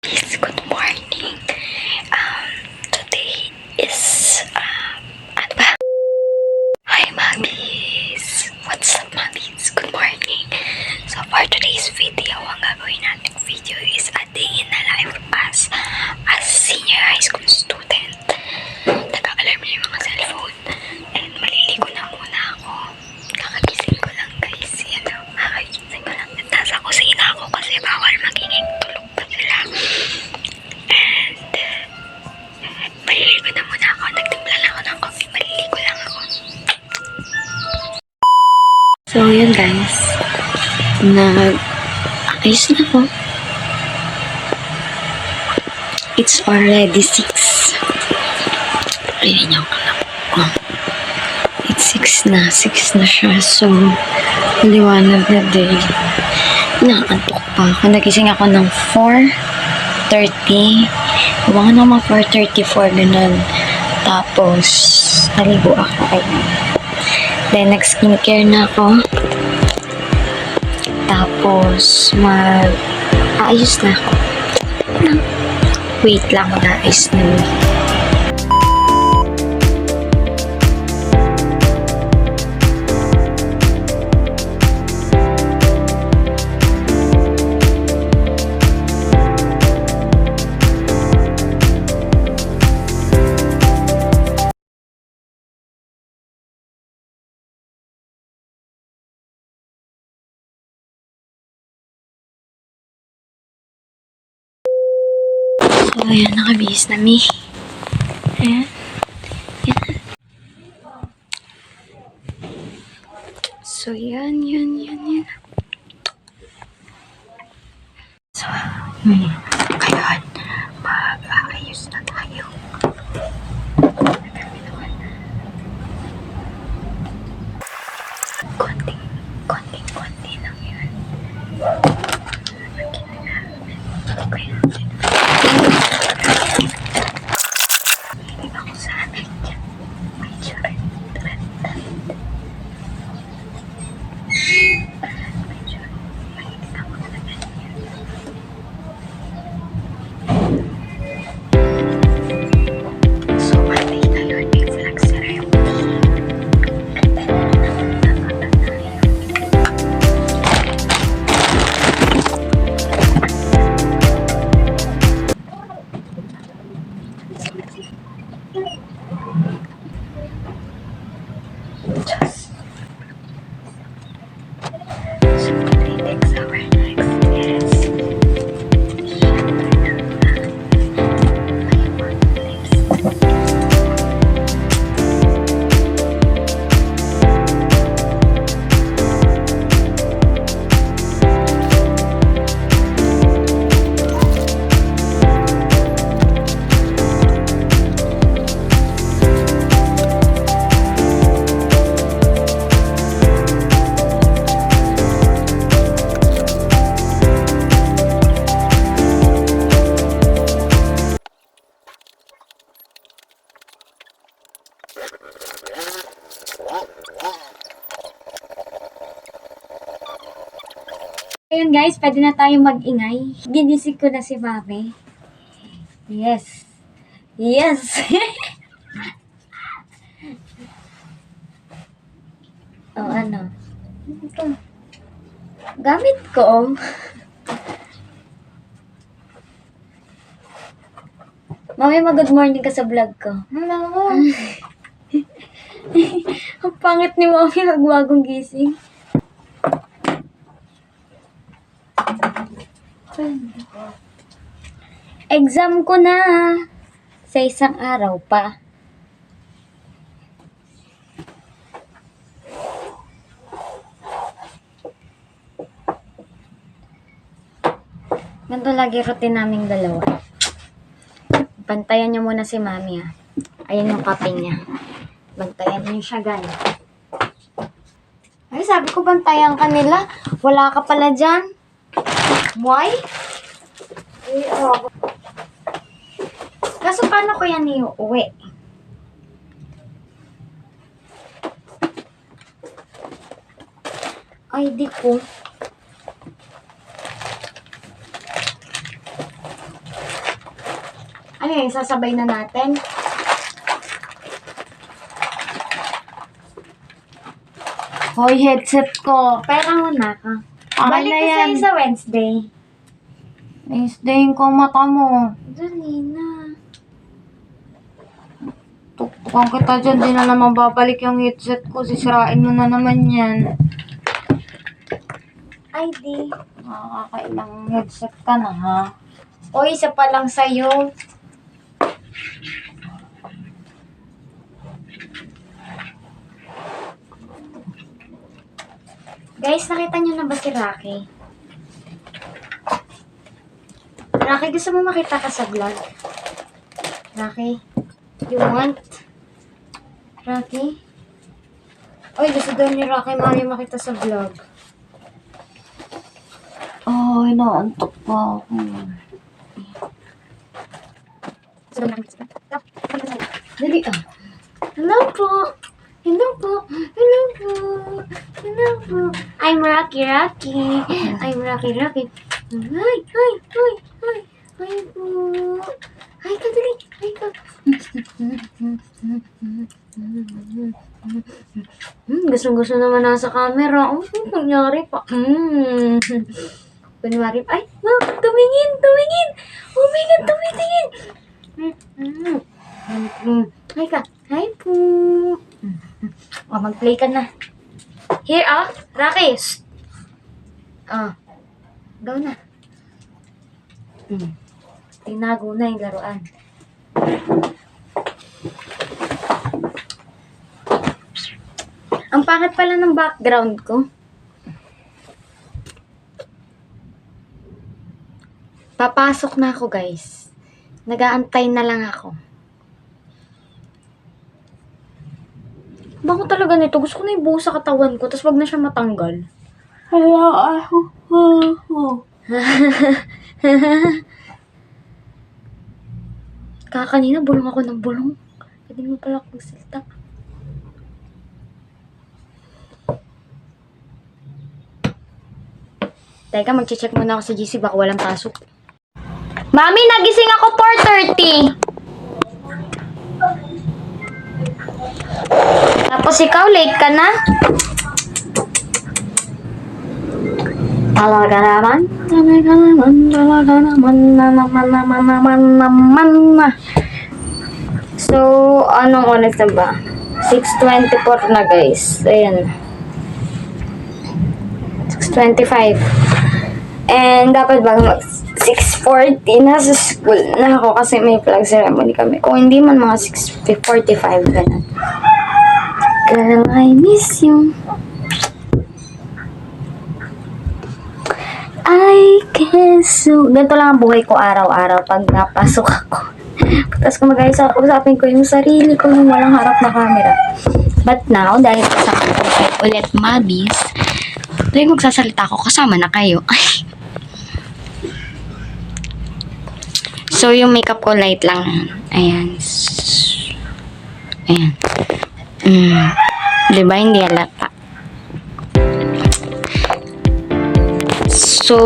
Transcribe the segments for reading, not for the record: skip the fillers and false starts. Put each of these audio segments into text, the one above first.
Mabis, good morning. Today is, ano ba? Hi, Mabis. What's up, Mabis? Good morning. So, for today's video, ang gagawin natin video is a day in the life as senior high school student. Nag-alarm na yung mga cellphone. And maliligo na muna ako. Kakagising ko lang, guys. Kakagising ko lang. At nasa kusina ako kasi bawal magiging tulog pa sila. And maliligo na muna ako. Nagtimpla na ako ng coffee. Maliligo lang ako. So, yun guys. Ayos na ako. It's already 6. Ayan yung alam ko. It's 6 na. 6 na siya. So, liwanag na day. Nakaantok pa ako. Nagising ako ng 4:30. Huwag na mga 4:34 ganun. Tapos, naligo ako. Ayun. Then, nag-skincare na ako. Tapos, ayos na ako. Wait lang, mag-ayos na. So, ayan, nakabihis na mi. Ayan. Yan. So, yan. So, ngayon, mag-aayos na tayo. Konting lang yun. Okay. Ako sa amin. Medyo red. Medyo mainit ako na ganyan. So, Monday na yun. May flag ceremony. And then, ayun guys, pwede na tayo mag-ingay. Ginising ko na si Mami. Yes. Oh, ano? Ito. Gamit ko. Mami, mag-good morning ka sa vlog ko. Hello. Ang pangit ni Mami, magwagong gising. Exam ko na sa isang araw pa. Ganito lagi routine naming dalawa. Bantayan niyo muna si Mami ah. Ayan yung kape niya. Bantayan niyo siya guys. Ay, sabi ko bantayan ka nila. Wala ka pala dyan. Why? Kaso paano ko yan iuwi? ID ko. Ay, sasabay na natin. Hoy, headset ko. Pera mo na ka. Balik ka sa'yo sa Wednesday. Wednesday ko mata mo. Dali na. Tuktukan kita dyan. Di na naman babalik yung headset ko. Sisirain mo na naman yan. Ay, di. Nakakailang headset ka na, ha? O, isa pa lang sa'yo. Guys, nakita niyo na ba si Rocky? Rocky, gusto mo makita ka sa vlog? Rocky? You want? Rocky? Oy, gusto daw ni Rocky mami makita sa vlog. Oh, inaantok pa ako. Dali ah. Hello po. Hello po. Hello po. Hello po. I'm Rocky. I'm Rocky. Hi. Hi po. Hi ka, dali. Hi ka. Gusto naman nasa camera. Oh, nangyari pa. Kunwari pa. Ay, wow, tumingin. Oh my God, tumitingin. Hi ka. Hi po. Oh, mag-play ka na. Here, Rocky. Go na. Tinago na yung laruan. Ang pangit pala ng background ko. Papasok na ako, guys. Nag-aantay na lang ako. Bako talaga nito. Gusto ko na ibuhos sa katawan ko. Tapos wag na siya matanggal. Kakanina, bulong ako ng bulong. Pwede mo pala akong magsalita. Teka, mag-check muna ako sa GC. Baka walang pasok. Mami, nagising ako 4:30. Tapos ikaw, late ka na? Talaga naman. So, anong oras na ba? 6:24 na, guys. Ayan. 6:25. And dapat bago mag 6:40 nasa school na ako kasi may flag ceremony kami. Kung hindi man mga 6:45 ganun. Girl, I miss you. I guess so. Ganito lang ang buhay ko araw-araw pag napasok ako. Tapos kung mag-usapin ko yung sarili ko nung walang harap na camera. But now, dahil kasama ko kayo ulit, Mabis, tuwing magsasalita ako, kasama na kayo. So, yung makeup ko light lang. Ayan. Ayan. Diba? Hindi halata. So,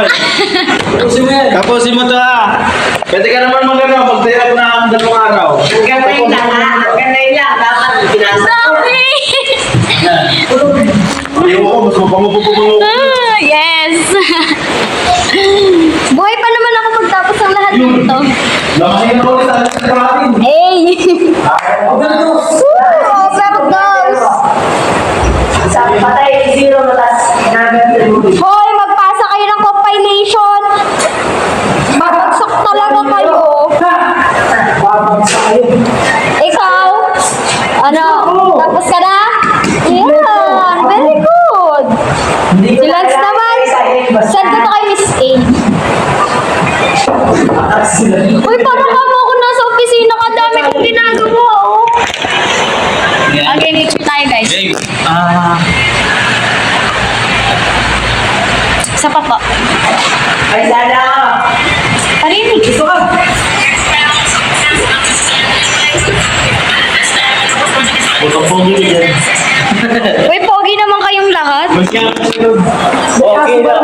dyan. Tapusin mo to ha. Pwede ka naman magano, magtira ko na ang 2 araw. Ganay lang ha. Ganay lang. Dapat pinasa. Sorry! Ayaw ko, mas mapangupupupulo. Yes! Buhay pa naman ako magtapos ang lahat nito. Lamasin ako ulit sa atin. Hey! O ganito. Oh, pero goes! Sa patay, 0 na tas. Hoy, magpasa kayo ng compilation! Babagsak talaga kayo! Ikaw? Ano? Tapos ka na? Yan! Very good! Si Lance naman, send ko to kay Miss A. Uy, parang kamo ako nasa opisina ka. Dami kong ginagawa, oh. Okay, picture tayo, guys. Isa pa po. Ay, sana. Parinig. Gusto ka. Putong-pong yun dyan. Uy, pogi naman kayong lahat. Okay na.